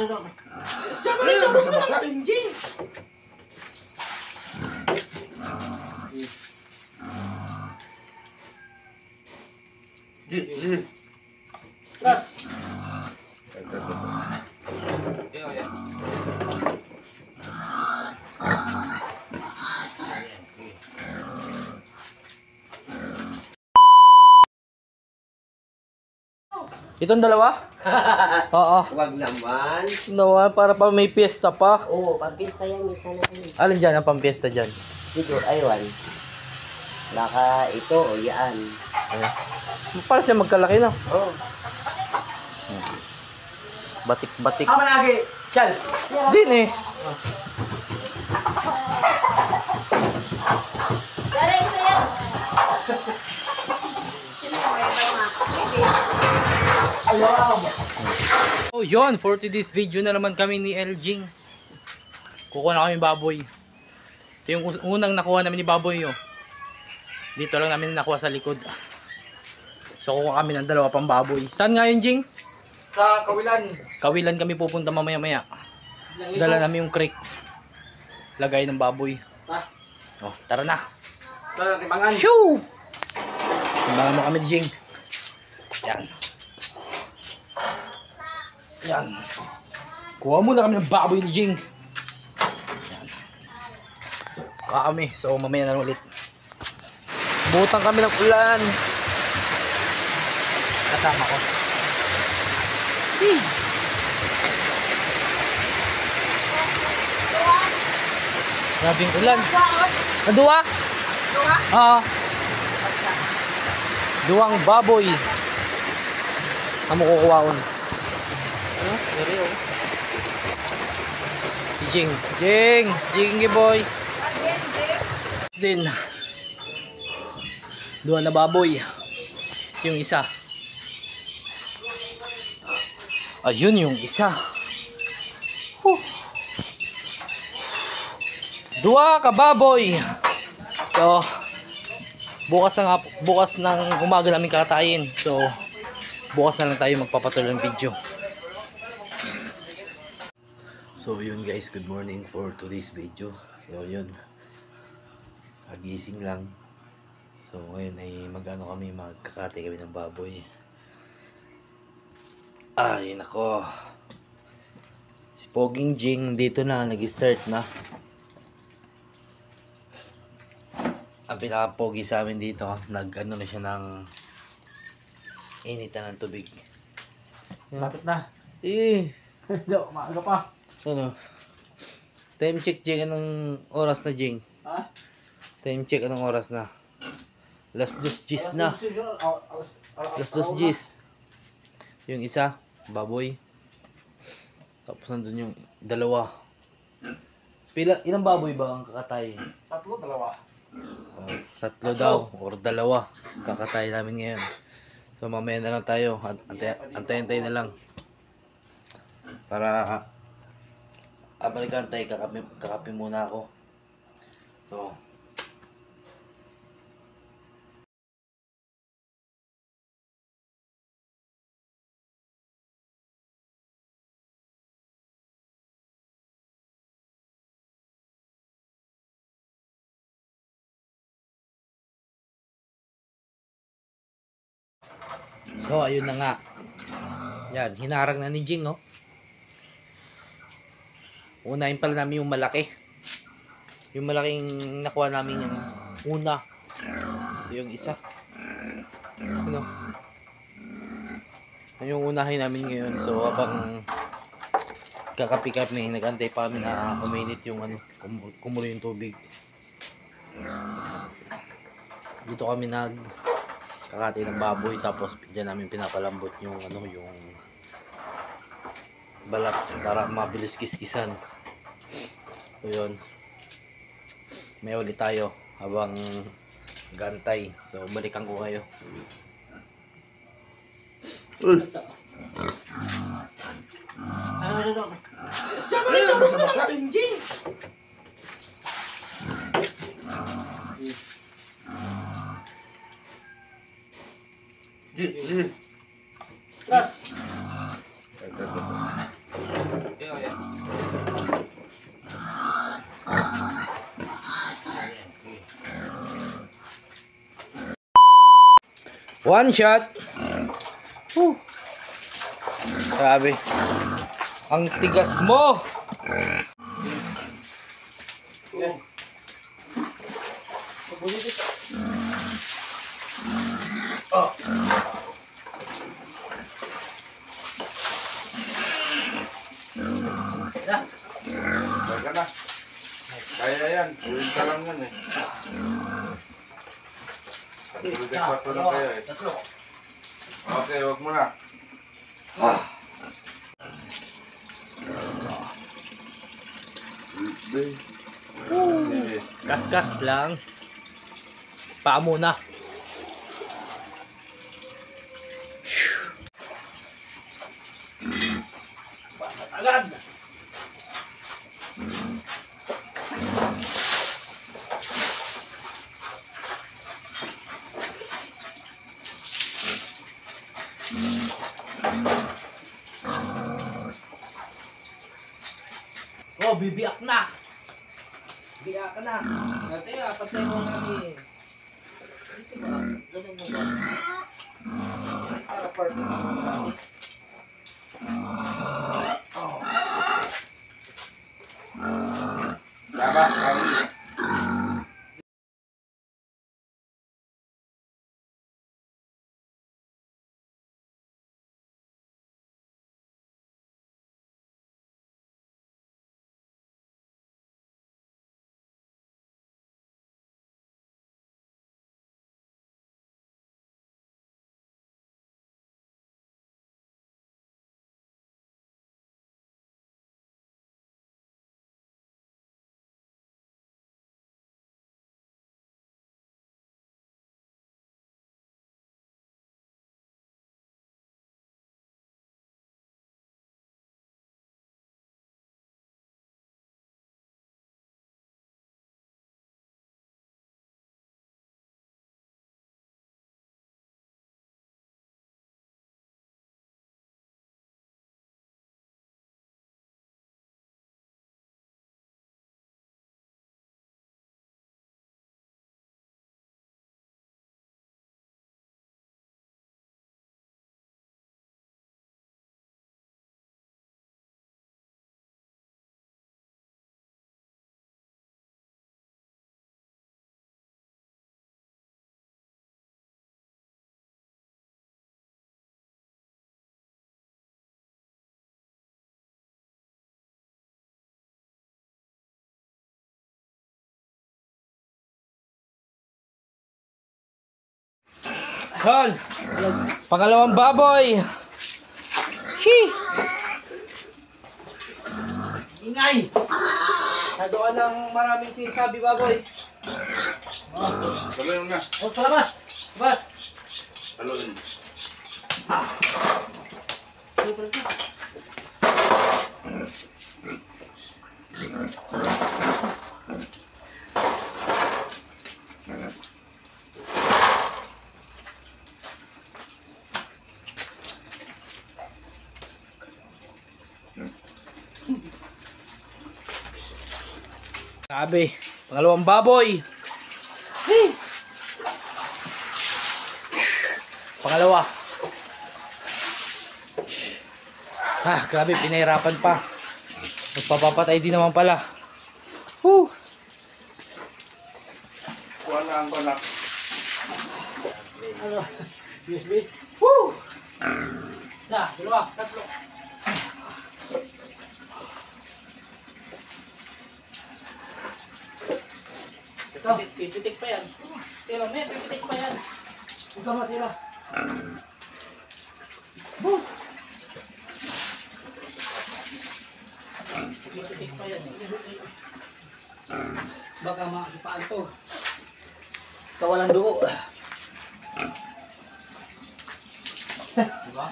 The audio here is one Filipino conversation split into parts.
Diyan na siya muna ng pinjing. Gas. Itong dalawa? Oo. Wag naman. No, para pa may piyesta pa. Oo, pag-pista yan, isa na yan. Alin dyan ang pampiesta dyan? Siguro, aywan. Laka ito o yan. Para siya magkalaki na. Oo. Batik-batik. Ama lagi. Chal. Din eh. Oh, yun, for today's video na naman kami ni Eljing. Kukuha na kami baboy. Ito yung unang nakuha namin ni baboy, oh. Dito lang namin nakuha sa likod. So kukuha kami ng dalawa pang baboy. Saan nga yun, Jing? Sa Kawilan. Kawilan kami pupunta mamaya-maya. Dala namin yung creek. Lagay ng baboy. Oh, tara na. Tara, timbangan. Shoo! Timbangan mo kami, Jing. Yan. Yan. Kuha muna kami ng baboy ni Jing. Yan. Kuha kami. So mamaya na ulit. Butang kami ng ulan. Kasama ko. Grabing ulan. Nadua? Oo. Duwang baboy. Amo kukuwaon. Ano? Dari oh. Jing. Jing. Jing boy. Din. Duwa na baboy. Yung isa. Ayun yung isa. Duwa ka baboy. So bukas ng umaga namin kakatayin. So bukas na lang tayo magpapatuloy ng video. So yun guys, good morning for today's video. So yun, pagising lang. So ngayon ay magkakati kami ng baboy. Ay nako, si Poging Jing dito na, nag-start na. Ang pinaka-pogi sa amin dito, nag-ano na siya ng initan ng tubig. Lapit na. Eh, Hindi, maaga pa. ano? Time check, Jing. Anong oras na, Jing? Ha? Time check, anong oras na? Last 2 Gs na. Last 2 Gs. Yung isa, baboy. Tapos nandun yung dalawa. Ilang baboy ba ang kakatay? 3, 2. 3 daw, or 2. Kakatay namin ngayon. So mamaya na lang tayo. Antay-antay na lang. Para abalikan tayo, kakape muna ako. So ayun na nga. Yan, hinarang na ni Jing, oh. Unahin pala namin yung malaki. Yung malaking nakuha namin yung una. Ito yung isa. Ano? Yung unahin namin ngayon. So habang kakapi kami, nag-antay pa kami na uminit yung ano, kumulo yung tubig. Dito kami kakati ng baboy, tapos diyan namin pinapalambot yung ano, yung balat para mabilis kiskisan. So yun, may ulit tayo habang gantay. So balikan ko kayo. Diyan na siya muna ng pinjing. Gas. One shot. Grabe. Ang tigas mo. Baga na. Kaya yan. Uwin ka lang yan eh. Tatlo lang kayo eh. Okay, wag mo na. Kaskas lang. Paa muna. Agad! Oh, bibiyak na. Bibiyak ka na. Dati patay mo namin. Dito ba? Ganun mo ba? Para party mo namin. Tama, kami. Hol! Pangalawang baboy! Shee! Ingay! Nagawa ng maraming sinasabi baboy. Tuloy na. O, sa labas! Labas! Tuloy. Sabi, pangalawang baboy. Hey! Pangalawa. Grabe, pinahirapan pa. Magpapapatay din naman pala. Woo! Kuha na ang konak. Ano? USB? Woo! Isa, dalawa, tatlo. Ito, pipitik pa yan. Tira, may pipitik pa yan. Ito matira. Woo! Pipitik pa yan. Baka makasupaan to. Kawalan dugo. Diba?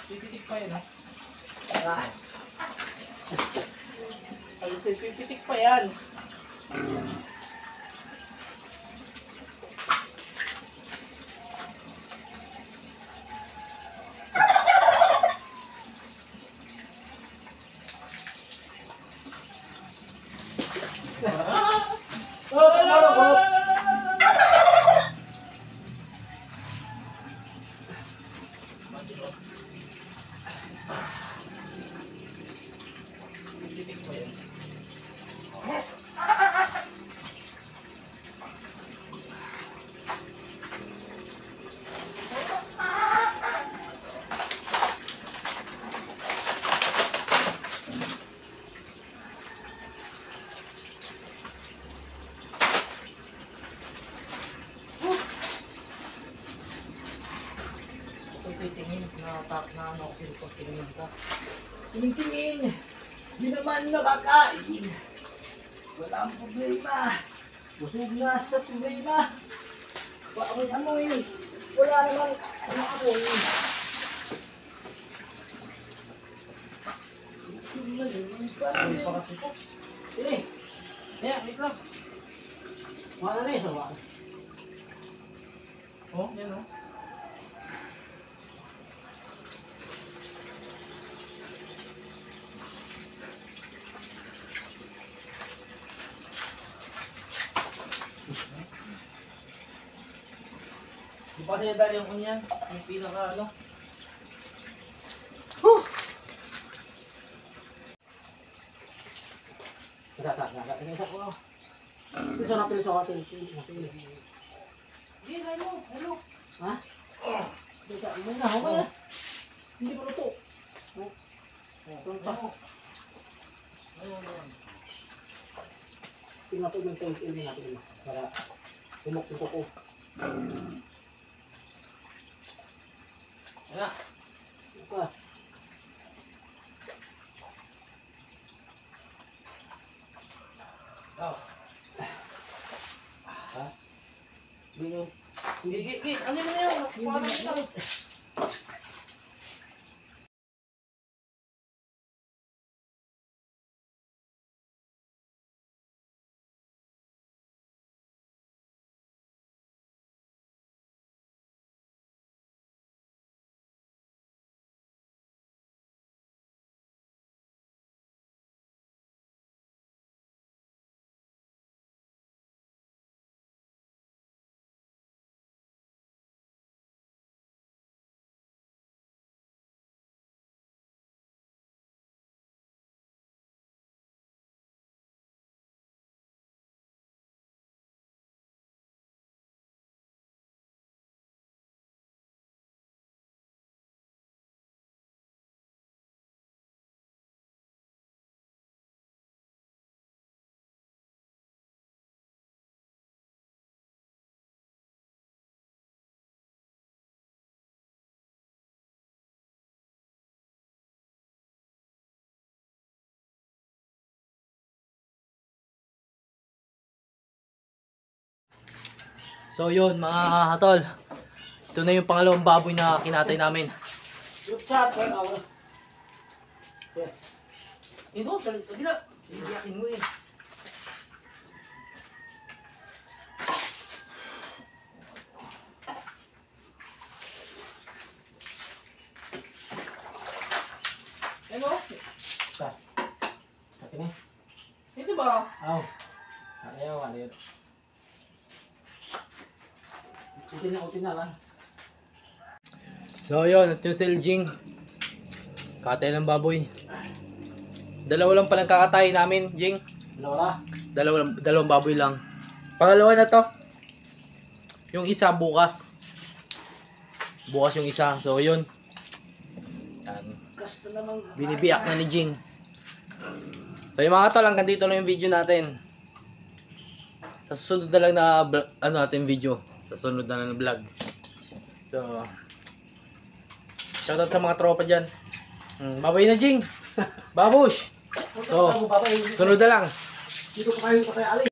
Pipitik pa yan, ha? Ayun, pipitik pa yan. Titik mo yan. Tingin na ano kasi pag tingin ka. Tingin-tingin. Di naman nakakain. Wala ang problema. Busog na sa problema. Amoy-amoy. Wala namang amoy. Ay, pa kasi po. Sige. Yeah, wait lang. Wala na isa ba? Oh, yan oh. Di pa siya dali yung kunyan? Yung pinaka ano? Isa ko. Isa na pili sa atin. Hindi, hello. Ha? Teka, muna, okay na. Hindi pa luto. Tunta. Tingnan ko yung tail natin para tumok yung ko. Ano? Apa? Oh. Ha? Binyo. Gigit. Ano yun na yun? Paano kita? So yun mga hatol. Ito na yung pangalawang baboy na kinatay namin. Group chat. Ano? Ito, sa gila. Iiyakin mo eh. Ano? Akin eh. Ito ba? Aw. Ayaw. Utin na lang. So yun, ito yung Seljing. Katay ng baboy. Dalawa lang palang kakatay namin, Jing. Lola. Dalawang baboy lang. Pangalawa na to. Yung isa bukas. Bukas yung isa. So yun. Yan. Gusto namang Binibiyak na ni Jing. So yung mga tol, hanggang dito lang yung video natin. Sa susunod na lang na natin video. Sa sunod na lang na vlog. So shoutout sa mga tropa dyan. Babay na Jing. Babush. So sunod na lang. dito pa kayo sa kay Ali.